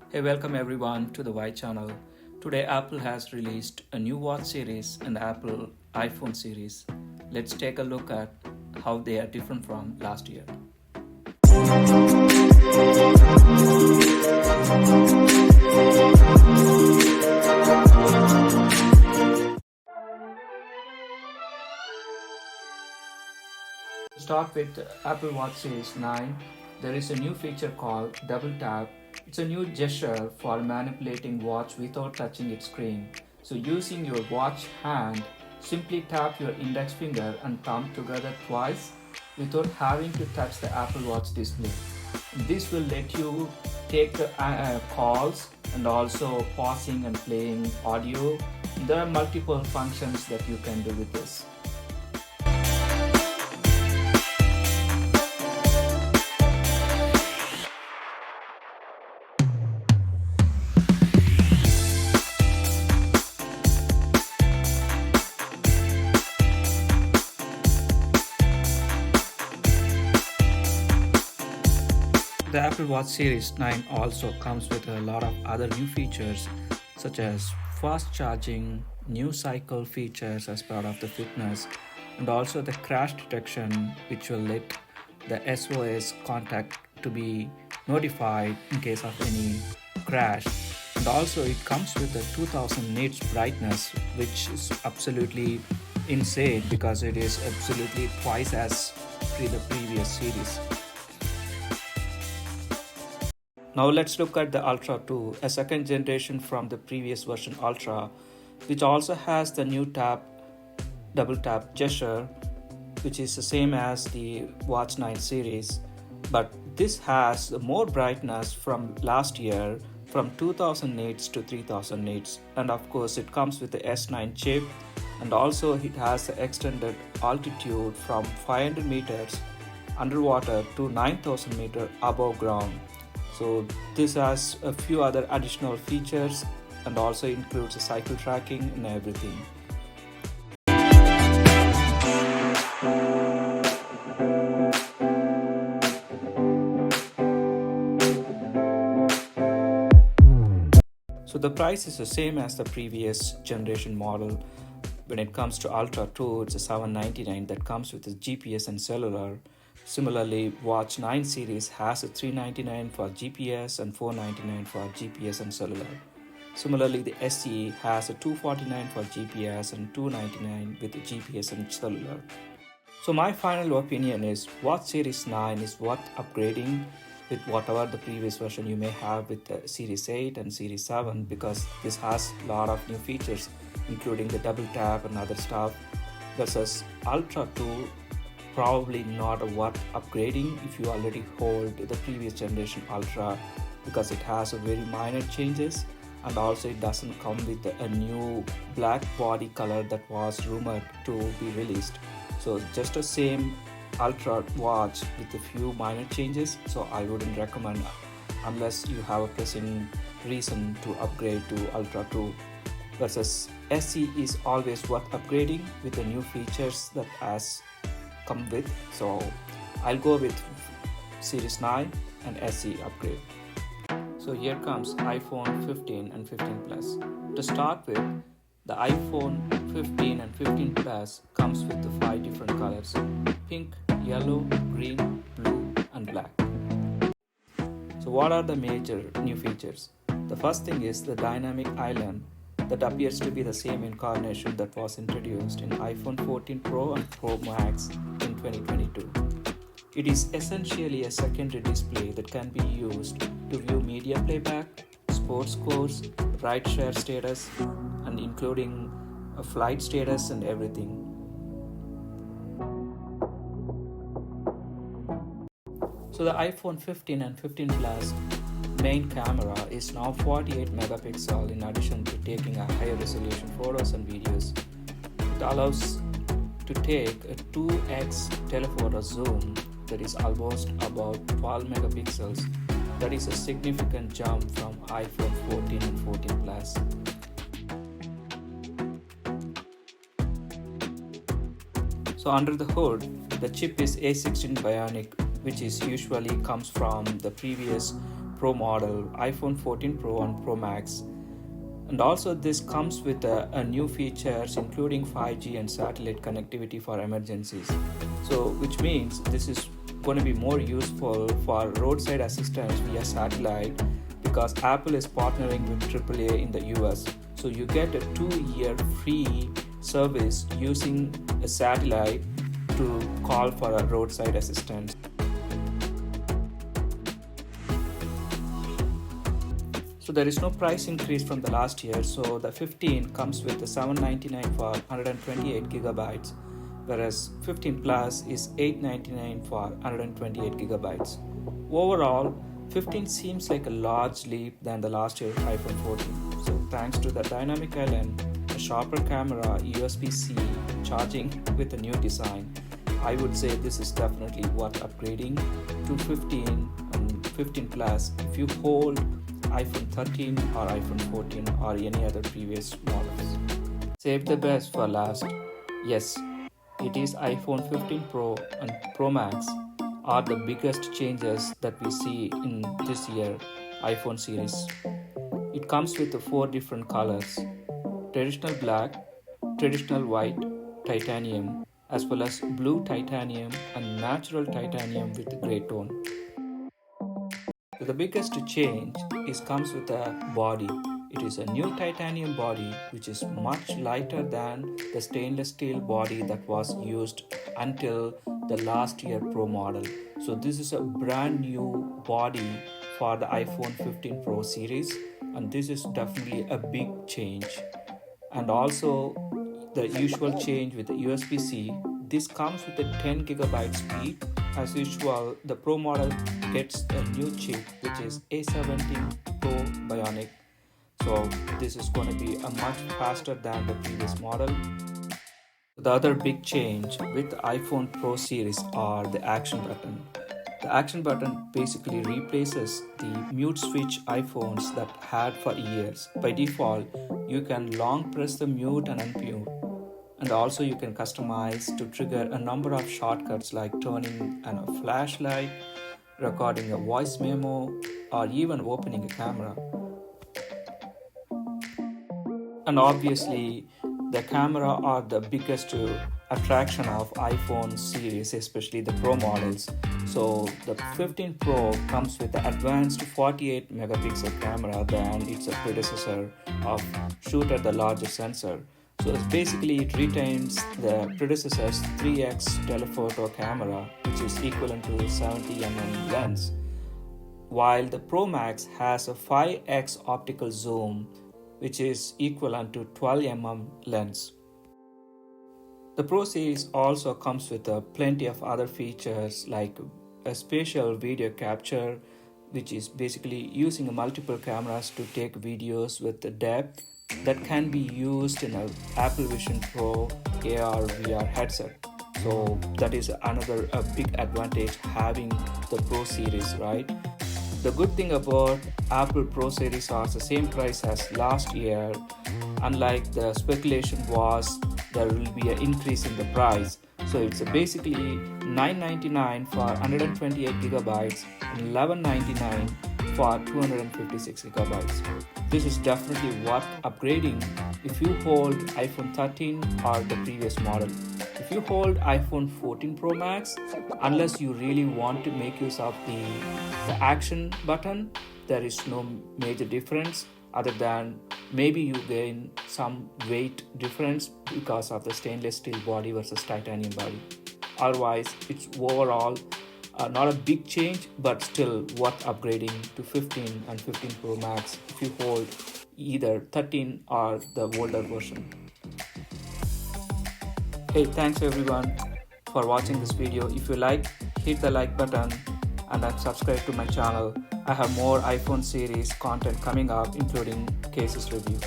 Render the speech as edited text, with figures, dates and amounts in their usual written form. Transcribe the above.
Hey, welcome everyone to the Y channel. Today, Apple has released a new watch series and Apple iPhone series. Let's take a look at how they are different from last year. To start with Apple Watch Series 9, there is a new feature called Double Tap. It's a new gesture for manipulating watch without touching its screen. So using your watch hand, simply tap your index finger and thumb together twice without having to touch the Apple Watch display. This will let you take calls and also pausing and playing audio. There are multiple functions that you can do with this. The Apple Watch Series 9 also comes with a lot of other new features such as fast charging, new cycle features as part of the fitness, and also the crash detection, which will let the SOS contact to be notified in case of any crash. And also it comes with a 2000 nits brightness, which is absolutely insane because it is absolutely twice as the previous series. Now let's look at the Ultra 2, a second generation from the previous version Ultra, which also has the new double tap gesture, which is the same as the Watch 9 series. But this has more brightness from last year, from 2000 nits to 3000 nits. And of course it comes with the S9 chip, and also it has the extended altitude from 500 meters underwater to 9000 meters above ground. So this has a few other additional features and also includes a cycle tracking and everything. So the price is the same as the previous generation model. When it comes to Ultra 2, it's a $799 that comes with a GPS and cellular. Similarly, Watch 9 series has a $399 for GPS and $499 for GPS and cellular. Similarly, the SE has a $249 for GPS and $299 with the GPS and cellular. So my final opinion is Watch Series 9 is worth upgrading with whatever the previous version you may have with the Series 8 and Series 7, because this has a lot of new features including the double tap and other stuff, versus Ultra 2 probably not worth upgrading if you already hold the previous generation Ultra, because it has a very minor changes, and also it doesn't come with a new black body color that was rumored to be released. So just the same Ultra watch with a few minor changes, so I wouldn't recommend unless you have a pressing reason to upgrade to Ultra 2. Versus SE is always worth upgrading with the new features that has come with. So I'll go with Series 9 and SE upgrade. So here comes iPhone 15 and 15 Plus. To start with, the iPhone 15 and 15 Plus comes with the 5 different colors: pink, yellow, green, blue and black. So what are the major new features? The first thing is the dynamic island that appears to be the same incarnation that was introduced in iPhone 14 Pro and Pro Max in 2022. It is essentially a secondary display that can be used to view media playback, sports scores, ride share status, and including a flight status and everything. So the iPhone 15 and 15 Plus main camera is now 48 megapixel in addition to taking a higher resolution photos and videos. It allows to take a 2x telephoto zoom that is almost about 12 megapixels. That is a significant jump from iPhone 14 and 14 Plus. So under the hood, the chip is A16 Bionic, which is usually comes from the previous Pro model, iPhone 14 Pro and Pro Max. And also this comes with a new features including 5G and satellite connectivity for emergencies. So which means this is going to be more useful for roadside assistance via satellite because Apple is partnering with AAA in the US. So you get a 2-year free service using a satellite to call for a roadside assistance. So there is no price increase from the last year. So the 15 comes with the $799 for 128 gigabytes, whereas 15 Plus is $899 for 128 gigabytes. Overall, 15 seems like a large leap than the last year iPhone 14. So thanks to the dynamic island, a sharper camera, USB-C charging with a new design, I would say this is definitely worth upgrading to 15 and 15 Plus if you hold iPhone 13 or iPhone 14 or any other previous models. Save the best for last. Yes, it is iPhone 15 Pro and Pro Max are the biggest changes that we see in this year iPhone series. It comes with 4 different colors: traditional black, traditional white, titanium, as well as blue titanium and natural titanium with gray tone. The biggest change comes with the body. It is a new titanium body which is much lighter than the stainless steel body that was used until the last year Pro model. So this is a brand new body for the iPhone 15 Pro series, and this is definitely a big change. And also the usual change with the USB-C. This comes with a 10 gigabyte speed. As usual, the Pro model gets a new chip which is A17 Pro Bionic. So this is going to be a much faster than the previous model. The other big change with the iPhone Pro series are the action button. The action button basically replaces the mute switch iPhones that had for years. By default, you can long press the mute and unmute. And also you can customize to trigger a number of shortcuts like turning on a flashlight, recording a voice memo, or even opening a camera. And obviously the camera are the biggest attraction of iPhone series, especially the Pro models. So the 15 Pro comes with the advanced 48 megapixel camera than its predecessor of shoot at the larger sensor. So basically it retains the predecessor's 3x telephoto camera, which is equivalent to 70mm lens, while the Pro Max has a 5x optical zoom, which is equivalent to 12mm lens. The Pro series also comes with plenty of other features like a spatial video capture, which is basically using multiple cameras to take videos with the depth that can be used in an Apple Vision Pro AR VR headset. So that is another big advantage having the Pro series, right? The good thing about Apple Pro series are the same price as last year. Unlike the speculation was there will be an increase in the price. So it's basically $999 for 128 gigabytes and $1199 for 256 gigabytes. This is definitely worth upgrading if you hold iPhone 13 or the previous model. If you hold iPhone 14 Pro Max, unless you really want to make use of the action button, there is no major difference other than maybe you gain some weight difference because of the stainless steel body versus titanium body. Otherwise, it's overall not a big change, but still worth upgrading to 15 and 15 Pro Max if you hold either 13 or the older version. Hey, thanks everyone for watching this video. If you like, hit the like button and subscribe to my channel. I have more iPhone series content coming up, including cases review.